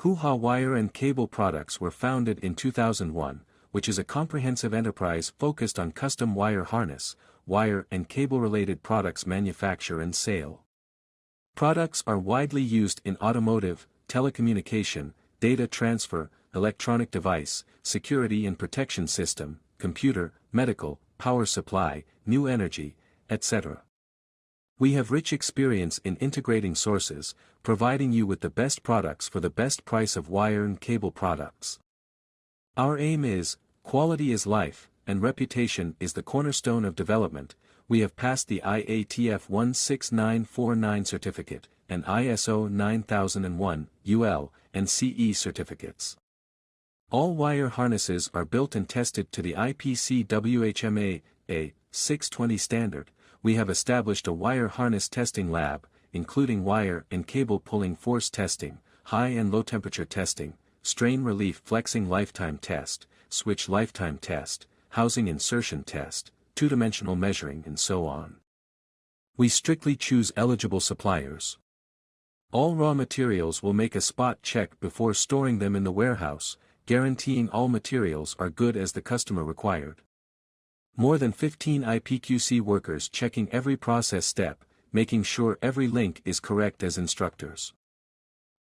Hooha Wire and Cable Products were founded in 2001, which is a comprehensive enterprise focused on custom wire harness, wire and cable-related products manufacture and sale. Products are widely used in automotive, telecommunication, data transfer, electronic device, security and protection system, computer, medical, power supply, new energy, etc. We have rich experience in integrating sources, providing you with the best products for the best price of wire and cable products. Our aim is, quality is life, and reputation is the cornerstone of development. We have passed the IATF 16949 certificate, and ISO 9001, UL, and CE certificates. All wire harnesses are built and tested to the IPC WHMA A620 standard. We have established a wire harness testing lab, including wire and cable pulling force testing, high and low temperature testing, strain relief flexing lifetime test, switch lifetime test, housing insertion test, two-dimensional measuring and so on. We strictly choose eligible suppliers. All raw materials will make a spot check before storing them in the warehouse, guaranteeing all materials are good as the customer required. More than 15 IPQC workers checking every process step, making sure every link is correct as instructors.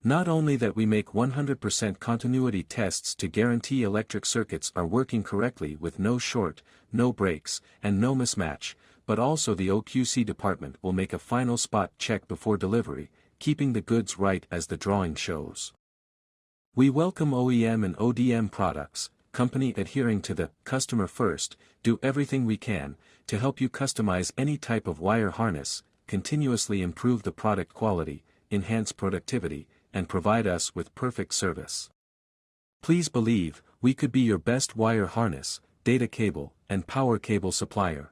Not only that, we make 100% continuity tests to guarantee electric circuits are working correctly with no short, no breaks, and no mismatch, but also the OQC department will make a final spot check before delivery, keeping the goods right as the drawing shows. We welcome OEM and ODM products, company adhering to the customer first, do everything we can to help you customize any type of wire harness, continuously improve the product quality, enhance productivity, and provide us with perfect service. Please believe, we could be your best wire harness, data cable, and power cable supplier.